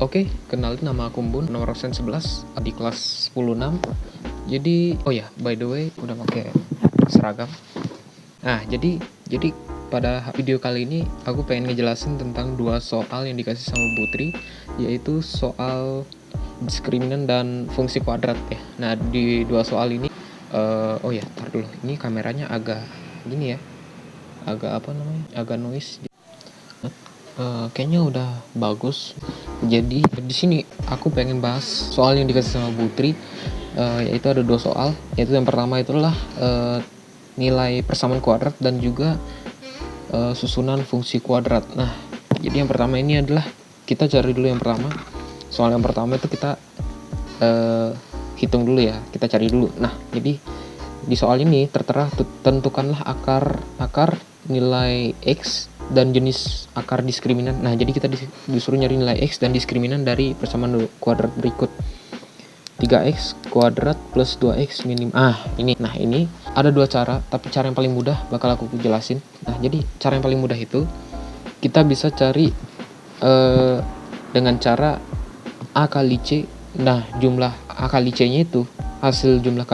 Oke, kenalin nama aku Bun, nomor absen 11 di kelas 106. Jadi, oh ya, by the way, udah pakai seragam. Nah, jadi pada video kali ini aku pengen ngejelasin tentang dua soal yang dikasih sama Putri, yaitu soal diskriminan dan fungsi kuadrat ya. Nah, di dua soal ini, oh ya, tar dulu. Ini kameranya agak gini ya, agak apa namanya, agak noise. Kayaknya udah bagus. Jadi di sini aku pengen bahas soal yang dikasih sama Putri, yaitu ada dua soal. Yaitu yang pertama itulah nilai persamaan kuadrat dan juga susunan fungsi kuadrat. Nah, jadi yang pertama ini adalah kita cari dulu yang pertama. Soal yang pertama itu kita hitung dulu ya, kita cari dulu. Nah, jadi di soal ini tertera tentukanlah akar nilai X dan jenis akar diskriminan. Nah, jadi kita disuruh nyari nilai X dan diskriminan dari persamaan kuadrat berikut. 3x kuadrat plus 2x minim. Ini ada dua cara, tapi cara yang paling mudah bakal aku jelasin. Nah, jadi cara yang paling mudah itu kita bisa cari dengan cara A kali C. Nah, jumlah A kali C-nya itu hasil jumlah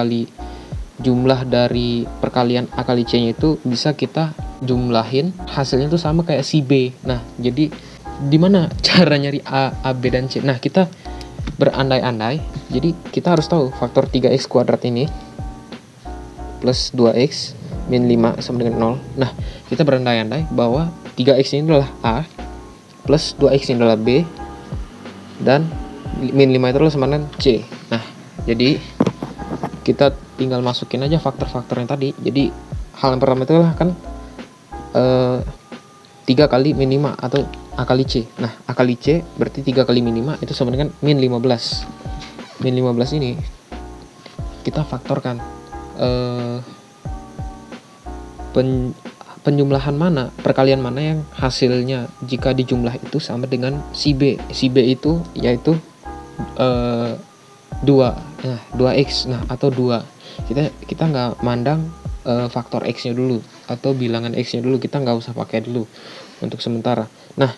dari perkalian A kali C-nya itu bisa kita jumlahin, hasilnya tuh sama kayak si B. Nah, jadi dimana cara nyari A, B, dan C? Nah, kita berandai-andai. Jadi kita harus tahu faktor 3x kuadrat ini plus 2x min 5 sama dengan 0. Nah, kita berandai-andai bahwa 3x ini adalah A plus 2x ini adalah B dan min 5 itu adalah sama dengan C. Nah, jadi kita tinggal masukin aja faktor-faktor yang tadi. Jadi hal yang pertama itu adalah kan 3 kali min 5 atau A kali C. Nah, A kali C berarti 3 kali min 5 itu sama dengan min 15. Min 15 ini kita faktorkan penjumlahan mana, perkalian mana yang hasilnya jika dijumlah itu sama dengan si B. Si B itu yaitu 2. Nah, 2x atau 2. Kita nggak mandang faktor x-nya dulu atau bilangan x-nya dulu, kita nggak usah pakai dulu untuk sementara. Nah,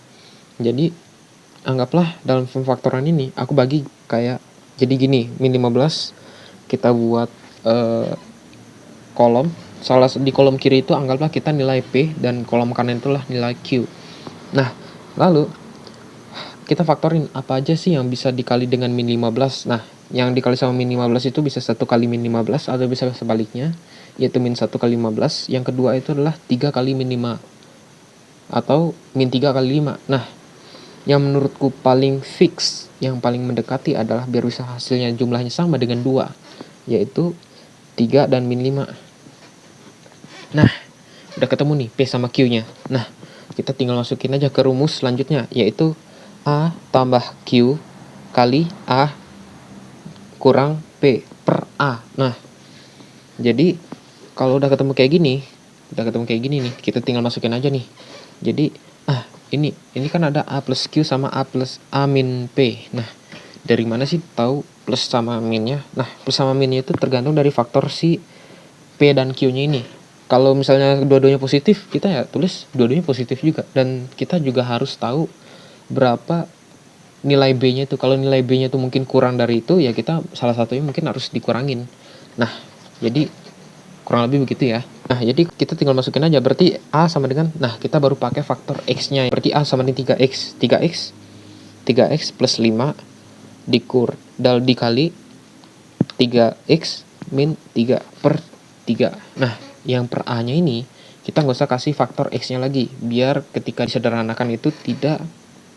jadi anggaplah dalam pemfaktoran ini aku bagi kayak jadi gini, min 15 kita buat kolom. Di kolom kiri itu anggaplah kita nilai P dan kolom kanan itulah nilai Q. Nah, lalu kita faktorin apa aja sih yang bisa dikali dengan min 15. Nah, yang dikali sama min 15 itu bisa 1 kali min 15 atau bisa sebaliknya, yaitu min 1 kali 15. Yang kedua itu adalah 3 kali min 5 atau min 3 kali 5. Nah, yang menurutku paling fix, yang paling mendekati adalah biar bisa hasilnya jumlahnya sama dengan 2, yaitu 3 dan min 5. Nah, udah ketemu nih P sama Q-nya. Nah, kita tinggal masukin aja ke rumus selanjutnya, yaitu A tambah Q kali A kurang P per A. Nah, jadi kalau udah ketemu kayak gini nih, kita tinggal masukin aja nih. Jadi ini kan ada A plus Q sama A plus A min P. Nah, dari mana sih tahu plus sama minnya? Nah, plus sama minnya itu tergantung dari faktor si P dan Q-nya ini. Kalau misalnya dua-duanya positif, kita ya tulis dua-duanya positif juga. Dan kita juga harus tahu berapa nilai B-nya itu. Kalau nilai B-nya itu mungkin kurang dari itu, ya kita salah satunya mungkin harus dikurangin. Nah, jadi kurang lebih begitu ya. Nah, jadi kita tinggal masukin aja. Berarti A sama dengan, nah kita baru pakai faktor X-nya. Berarti A sama dengan 3X. 3X plus 5 dikali 3X min 3 per 3. Nah, yang per A-nya ini kita nggak usah kasih faktor X-nya lagi. Biar ketika disederhanakan itu tidak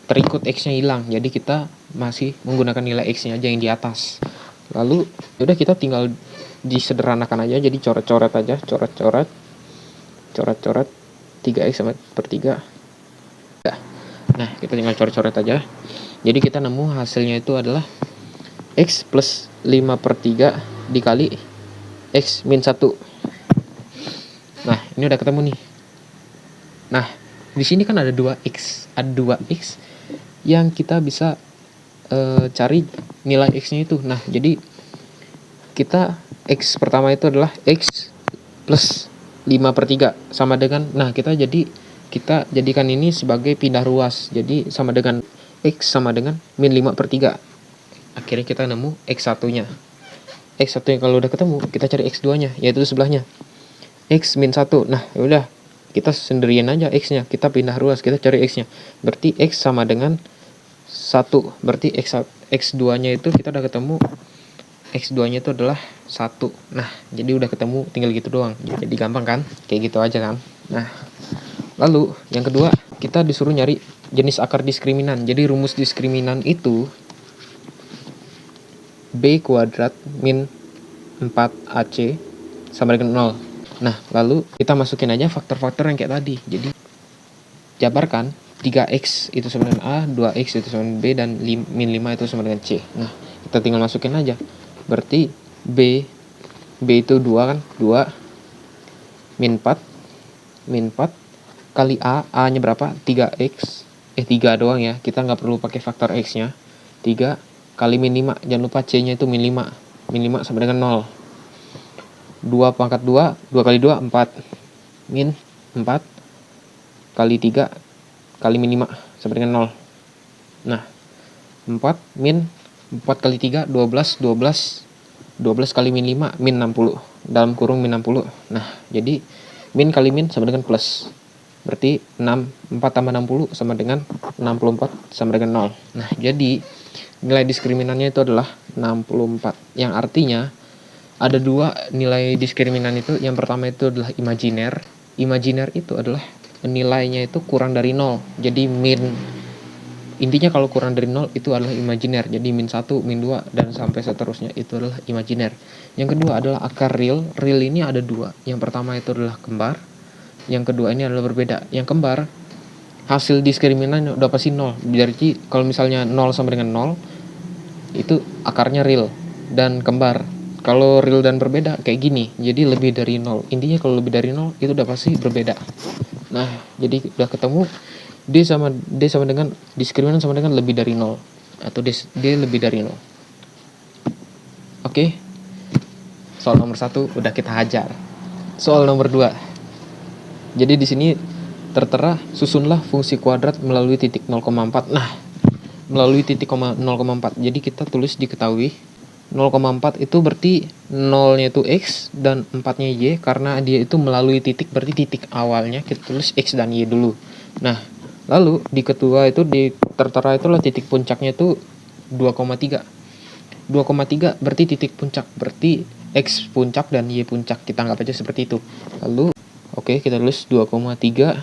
terikut X-nya hilang. Jadi kita masih menggunakan nilai X-nya aja yang di atas. Lalu udah kita tinggal disederhanakan aja, jadi coret-coret aja, coret-coret 3x sama per 3. Nah, kita tinggal coret-coret aja. Jadi kita nemu hasilnya itu adalah x plus 5 per 3 dikali x min 1. Nah, ini udah ketemu nih. Nah, di sini kan ada 2x yang kita bisa cari nilai x-nya itu. Nah, jadi kita X pertama itu adalah X plus 5 per 3 sama dengan, nah kita jadikan ini sebagai pindah ruas, jadi sama dengan X sama dengan min 5/3. Akhirnya kita nemu X1-nya. X1-nya kalau udah ketemu, kita cari X2-nya, yaitu sebelahnya. X min 1. Nah, yaudah. Kita sendirian aja X-nya. Kita pindah ruas, kita cari X-nya. Berarti X sama dengan 1. Berarti X2-nya itu kita udah ketemu. X2-nya itu adalah 1. Nah, jadi udah ketemu, tinggal gitu doang. Jadi gampang kan? Kayak gitu aja kan? Nah, lalu yang kedua, kita disuruh nyari jenis akar diskriminan. Jadi rumus diskriminan itu B kuadrat min 4AC sama dengan 0. Nah, lalu kita masukin aja faktor-faktor yang kayak tadi. Jadi, jabarkan 3X itu sama dengan A, 2X itu sama dengan B, dan min 5 itu sama dengan C. Nah, kita tinggal masukin aja. Berarti B itu 2 kan? 2 min 4 kali A-nya berapa? 3X. 3 doang ya. Kita nggak perlu pakai faktor X-nya. 3 kali min 5. Jangan lupa C-nya itu min 5. Min 5 sama dengan 0. 2 pangkat 2, 2 kali 2, 4. Min 4 kali 3 kali min 5 sama dengan 0. Nah, 4 min 4 kali 3, 12 kali min 5, min 60. Dalam kurung min 60. Nah, jadi min kali min sama dengan plus. Berarti 4 tambah 60 sama dengan 64 sama dengan 0. Nah, jadi nilai diskriminannya itu adalah 64. Yang artinya ada dua nilai diskriminan itu. Yang pertama itu adalah imajiner. Imajiner itu adalah nilainya itu kurang dari 0. Jadi intinya kalau kurang dari 0 itu adalah imajiner. Jadi min 1, min 2, dan sampai seterusnya itu adalah imajiner. Yang kedua adalah akar real. Real ini ada dua. Yang pertama itu adalah kembar. Yang kedua ini adalah berbeda. Yang kembar, hasil diskriminan udah pasti 0. Berarti kalau misalnya 0 sama dengan 0, itu akarnya real dan kembar. Kalau real dan berbeda kayak gini, jadi lebih dari 0. Intinya kalau lebih dari 0 itu udah pasti berbeda. Nah, jadi udah ketemu D sama dengan diskriminan sama dengan lebih dari 0 atau D lebih dari 0. Oke. Soal nomor 1 udah kita hajar. Soal nomor 2. Jadi di sini tertera susunlah fungsi kuadrat melalui titik 0,4. Nah, melalui titik 0,4. Jadi kita tulis diketahui 0,4 itu berarti 0-nya itu X dan 4-nya Y, karena dia itu melalui titik, berarti titik awalnya kita tulis X dan Y dulu. Nah, lalu di kedua itu tertera itulah titik puncaknya itu 2,3. 2,3 berarti titik puncak, berarti X puncak dan Y puncak. Kita anggap aja seperti itu. Lalu oke, kita tulis 2,3,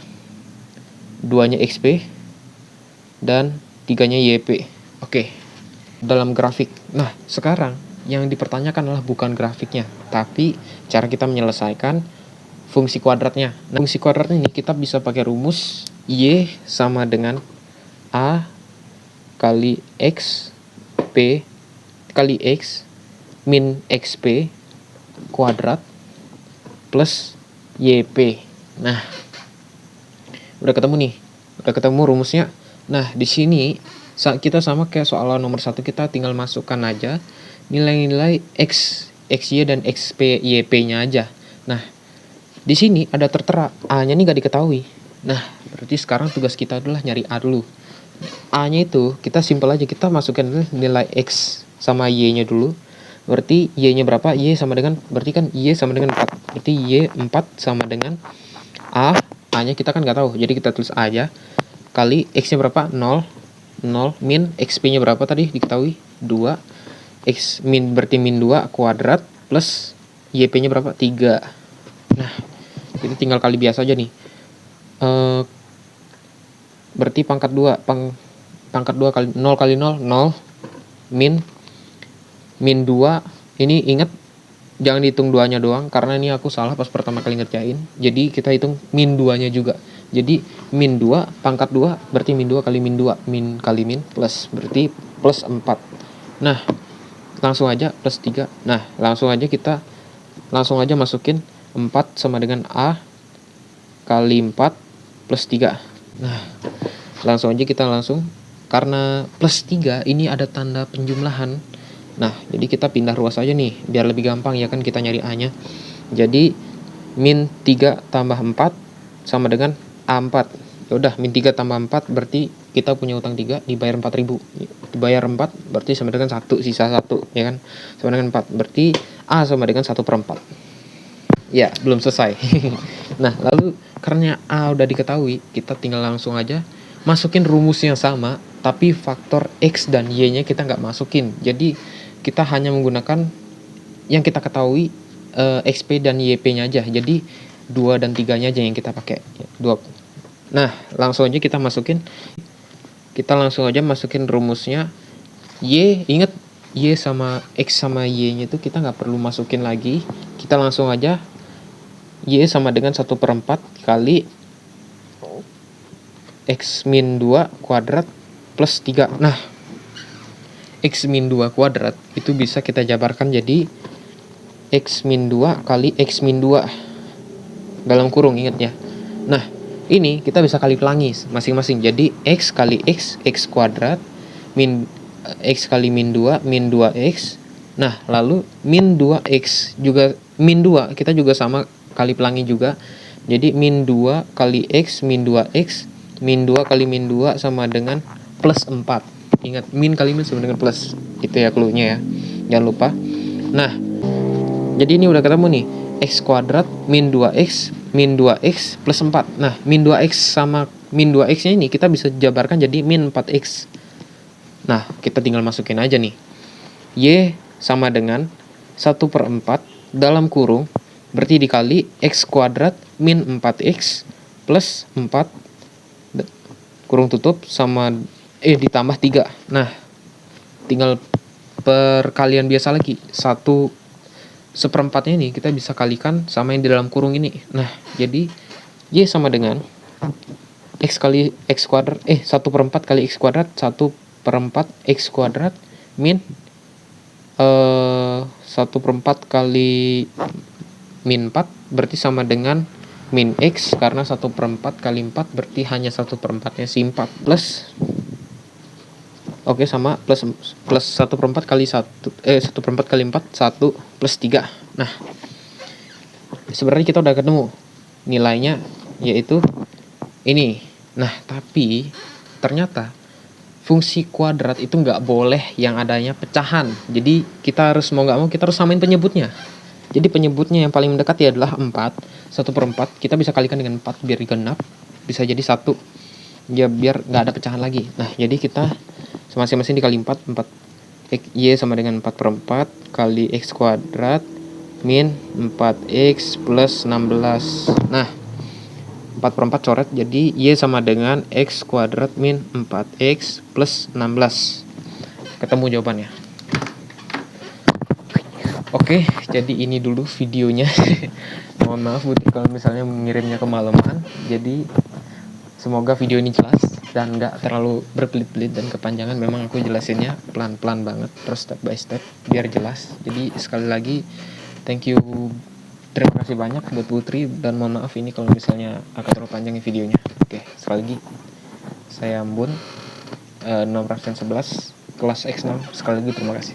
2-nya XP dan 3-nya YP. Oke. Dalam grafik. Nah, sekarang yang dipertanyakan adalah bukan grafiknya, tapi cara kita menyelesaikan fungsi kuadratnya. Nah, fungsi kuadrat ini kita bisa pakai rumus Y sama dengan A kali X P kali X min XP kuadrat plus YP. Nah, udah ketemu nih. Udah ketemu rumusnya. Nah, di sini kita sama kayak soal nomor 1, kita tinggal masukkan aja nilai-nilai X, XY dan XP, YP-nya aja. Nah, di sini ada tertera A-nya nih gak diketahui. Nah, berarti sekarang tugas kita adalah nyari A dulu. A-nya itu kita simpel aja, kita masukkan nilai X sama Y-nya dulu. Berarti Y-nya berapa? Y sama dengan, berarti kan Y sama dengan 4. Berarti Y 4 sama dengan A-nya kita kan gak tahu. Jadi kita tulis A aja. Kali X-nya berapa? 0 min XP-nya berapa tadi diketahui? 2. X min berarti min 2 kuadrat plus YP-nya berapa? 3. Nah, kita tinggal kali biasa aja nih. Berarti pangkat 2 kali 0 kali 0 min 2. Ini ingat jangan dihitung 2-nya doang, karena ini aku salah pas pertama kali ngerjain. Jadi kita hitung min 2-nya juga. Jadi min 2 pangkat 2 berarti min 2 kali min 2, min kali min plus, berarti plus 4. Nah, langsung aja plus 3. Nah, langsung aja masukin 4 sama dengan A kali 4 plus 3. Nah, langsung aja kita karena plus 3 ini ada tanda penjumlahan. Nah, jadi kita pindah ruas aja nih biar lebih gampang ya kan kita nyari A-nya. Jadi min 3 tambah 4 sama dengan A4. Ya udah, min 3 tambah 4 berarti kita punya utang 3, dibayar 4.000. Dibayar 4 berarti sama dengan 1, sisa 1, ya kan? Sama dengan 4. Berarti A sama dengan 1/4. Ya, belum selesai. Nah, lalu karena A udah diketahui, kita tinggal langsung aja masukin rumus yang sama, tapi faktor X dan Y-nya kita nggak masukin. Jadi, kita hanya menggunakan yang kita ketahui XP dan YP-nya aja. Jadi, 2 dan 3-nya aja yang kita pakai. 2. Nah, langsung aja kita masukin. Kita langsung aja masukin rumusnya. Y, ingat Y sama X sama Y-nya itu kita nggak perlu masukin lagi. Kita langsung aja Y sama dengan 1/4 kali X min 2 kuadrat plus 3. Nah, X min 2 kuadrat itu bisa kita jabarkan jadi X min 2 kali X min 2 dalam kurung, ingat ya. Nah, ini kita bisa kali pelangi masing-masing. Jadi X kali X, X kuadrat, min X kali min 2, min 2X. Nah, lalu min 2X juga, min 2 kita juga sama kali pelangi juga. Jadi min 2 kali X min 2X, min 2 kali min 2 sama dengan plus 4. Ingat, min kali min sama dengan plus. Itu ya cluenya ya, jangan lupa. Nah, jadi ini udah ketemu nih, X kuadrat min 2X min 2X plus 4. Nah, min 2X sama min 2X nya ini kita bisa jabarkan jadi min 4X. Nah, kita tinggal masukin aja nih, Y sama dengan 1/4 dalam kurung berarti dikali X kuadrat min 4X plus 4 kurung tutup sama ditambah 3. Nah, tinggal perkalian biasa lagi. 1/4-nya ini kita bisa kalikan sama yang di dalam kurung ini. Nah, jadi Y sama dengan X kali X kuadrat 1/4 kali X kuadrat 1/4 X kuadrat min 1/4 kali min 4 berarti sama dengan min X, karena 1/4 kali 4 berarti hanya 1/4-nya si 4 plus sama plus 1/4 kali 1/4 kali 4 1 plus 3. Nah, sebenarnya kita udah ketemu nilainya, yaitu ini. Nah, tapi ternyata fungsi kuadrat itu nggak boleh yang adanya pecahan. Jadi kita harus mau nggak mau kita harus samain penyebutnya. Jadi penyebutnya yang paling mendekat ya adalah 4. 1/4 kita bisa kalikan dengan 4 biar genap, bisa jadi 1 ya, biar nggak ada pecahan lagi. Nah, jadi kita masing-masing dikali 4 Y sama dengan 4/4 kali X kuadrat min 4X plus 16. Nah, 4/4 coret, jadi Y sama dengan X kuadrat min 4X plus 16. Ketemu jawabannya. Oke, jadi ini dulu videonya. Mohon maaf kalau misalnya mengirimnya kemalaman. Jadi semoga video ini jelas dan nggak terlalu berbelit-belit dan kepanjangan. Memang aku jelasinnya pelan-pelan banget, terus step by step biar jelas. Jadi sekali lagi thank you, terima kasih banyak buat Putri, dan mohon maaf ini kalau misalnya akan terlalu panjang videonya. Oke, sekali lagi saya Ambon, nomor absen 11 kelas X6. Sekali lagi terima kasih.